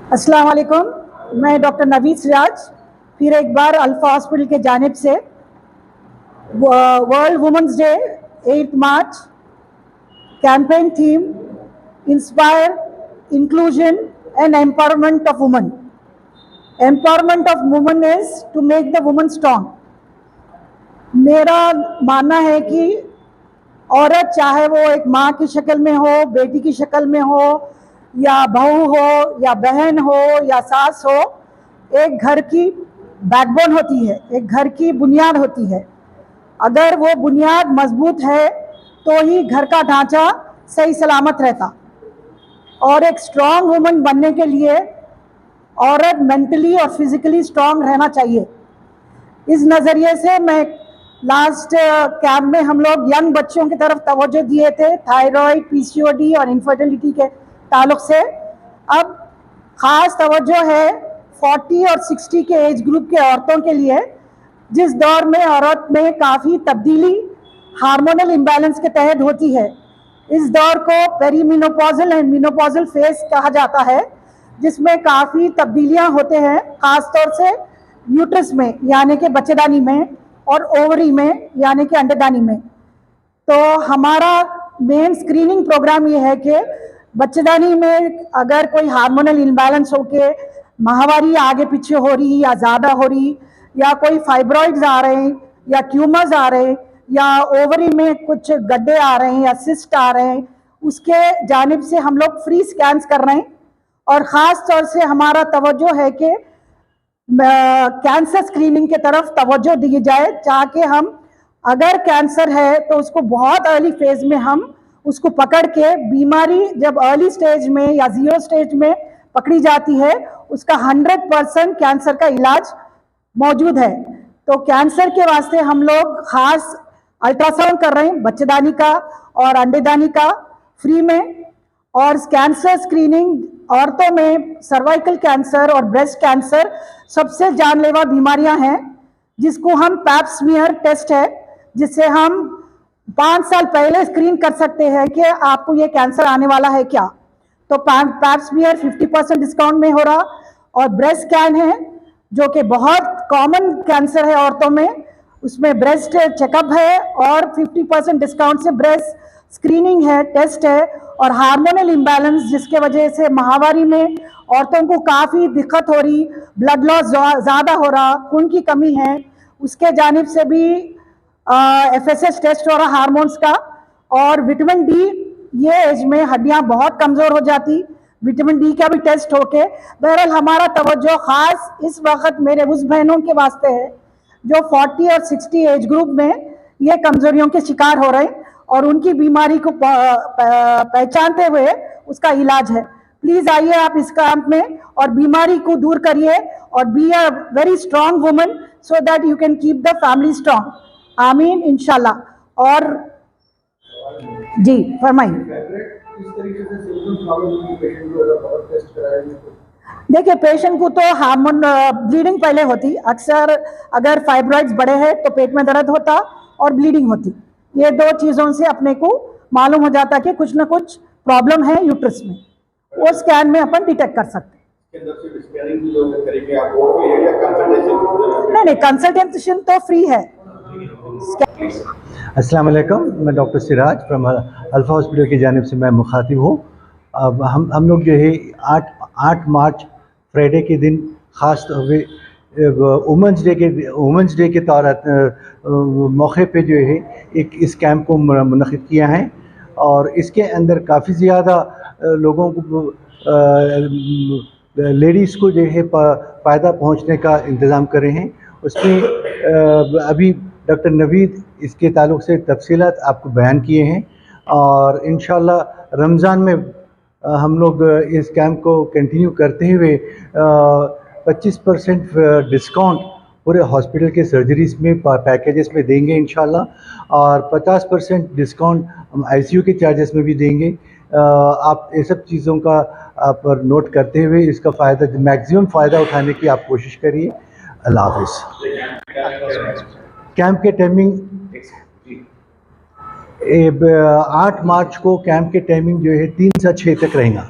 अस्सलाम वालेकुम। मैं डॉक्टर नवीद सिराज फिर एक बार अल्फा हॉस्पिटल के जानिब से World Women's Day 8 March campaign theme inspire inclusion and empowerment of women. Empowerment of women is to make the women strong. मेरा मानना है कि औरत चाहे वो एक माँ की शक्ल में हो, बेटी की शक्ल में हो, या बहू हो, या बहन हो, या सास हो, एक घर की बैकबोन होती है, एक घर की बुनियाद होती है। अगर वो बुनियाद मजबूत है तो ही घर का ढांचा सही सलामत रहता। और एक स्ट्रांग वुमन बनने के लिए औरत मेंटली और फिजिकली स्ट्रांग रहना चाहिए। इस नज़रिए से मैं लास्ट कैंप में हम लोग यंग बच्चों की तरफ तवज्जो दिए थे, थायराइड, पीसीओडी और इनफर्टिलिटी के ताल्लुक से। अब ख़ास तवज्जो है 40 और 60 के एज ग्रुप के औरतों के लिए, जिस दौर में औरत में काफ़ी तब्दीली हार्मोनल इम्बैलेंस के तहत होती है। इस दौर को पेरीमिनोपॉजल एंड मिनोपॉजल फेज कहा जाता है, जिसमें काफ़ी तब्दीलियां होते हैं, ख़ासतौर से यूट्रस में यानी कि बच्चेदानी में, और ओवरी में यानी कि अंडेदानी में। तो हमारा मेन स्क्रीनिंग प्रोग्राम ये है कि बच्चेदानी में अगर कोई हार्मोनल इम्बैलेंस हो के माहवारी आगे पीछे हो रही या ज़्यादा हो रही, या कोई फाइब्रॉइड्स आ रहे हैं, या ट्यूमर्स आ रहे हैं, या ओवरी में कुछ गड्ढे आ रहे हैं या सिस्ट आ रहे हैं, उसके जानिब से हम लोग फ्री स्कैन्स कर रहे हैं। और ख़ास तौर से हमारा तवज्जो है कि कैंसर स्क्रीनिंग की तरफ तवज्जो दी जाए, ताकि हम अगर कैंसर है तो उसको बहुत अर्ली फेज में हम उसको पकड़ के, बीमारी जब अर्ली स्टेज में या 0 स्टेज में पकड़ी जाती है, उसका 100% कैंसर का इलाज मौजूद है। तो कैंसर के वास्ते हम लोग खास अल्ट्रासाउंड कर रहे हैं, बच्चेदानी का और अंडेदानी का फ्री में। और कैंसर स्क्रीनिंग औरतों में सर्वाइकल कैंसर और ब्रेस्ट कैंसर सबसे जानलेवा बीमारियां हैं, जिसको हम पैप स्मीयर टेस्ट है, जिससे हम 5 साल पहले स्क्रीन कर सकते हैं कि आपको ये कैंसर आने वाला है क्या। तो पैप स्मीयर 50% डिस्काउंट में हो रहा, और ब्रेस्ट स्कैन है जो कि बहुत कॉमन कैंसर है औरतों में, उसमें ब्रेस्ट चेकअप है और 50% डिस्काउंट से ब्रेस्ट स्क्रीनिंग है, टेस्ट है। और हार्मोनल इम्बैलेंस जिसके वजह से माहवारी में औरतों को काफ़ी दिक्कत हो रही, ब्लड लॉस ज़्यादा हो रहा, खून की कमी है, उसके जानिब से भी FSH टेस्ट हो रहा हार्मोन्स का। और विटामिन डी, ये एज में हड्डियां बहुत कमज़ोर हो जाती, विटामिन डी का भी टेस्ट होके। बहरहाल हमारा तवज्जो ख़ास इस वक्त मेरे उस बहनों के वास्ते है जो 40 और 60 एज ग्रुप में ये कमज़ोरियों के शिकार हो रहे हैं, और उनकी बीमारी को पहचानते हुए उसका इलाज है। प्लीज़ आइए आप इस कैंप में और बीमारी को दूर करिए, और be a very strong woman so that you can keep the family strong. आमीन इंशाल्लाह। और जी फरमाइए। देखिए, पेशेंट को तो हार्मोन ब्लीडिंग पहले होती, अक्सर अगर फाइब्रॉइड्स बड़े हैं तो पेट में दर्द होता और ब्लीडिंग होती। ये 2 चीज़ों से अपने को मालूम हो जाता कि कुछ ना कुछ प्रॉब्लम है यूट्रस में, वो स्कैन में अपन डिटेक्ट कर सकते हैं। नहीं, कंसल्टेशन तो फ्री है। अस्सलाम वालेकुम, मैं doctor Siraj from alpha hospital की जानिब से मैं मुखातिब हूँ। अब हम लोग जो है 8 मार्च फ्राइडे के दिन ख़ास वुमेंस डे के मौके पे जो है एक इस कैंप को मुनक़िद किया है, और इसके अंदर काफ़ी ज़्यादा लोगों को लेडीज़ को जो है फ़ायदा पहुँचने का इंतज़ाम कर रहे हैं। उसमें अभी डॉक्टर नवीद इसके ताल्लुक़ से तफसीलात आपको बयान किए हैं, और इंशाअल्लाह रमज़ान में हम लोग इस कैंप को कंटिन्यू करते हुए 25% डिस्काउंट पूरे हॉस्पिटल के सर्जरीज़ में पैकेजेस में देंगे इंशाअल्लाह, और 50% डिस्काउंट हम ICU के चार्जेस में भी देंगे। आप ये सब चीज़ों का आप नोट करते हुए इसका फ़ायदा, मैक्सिमम फ़ायदा उठाने की आप कोशिश करिए। अल्लाह हाफ़िज़। कैंप के टाइमिंग 8 मार्च को कैंप के टाइमिंग जो है 3 से 6 तक रहेगा।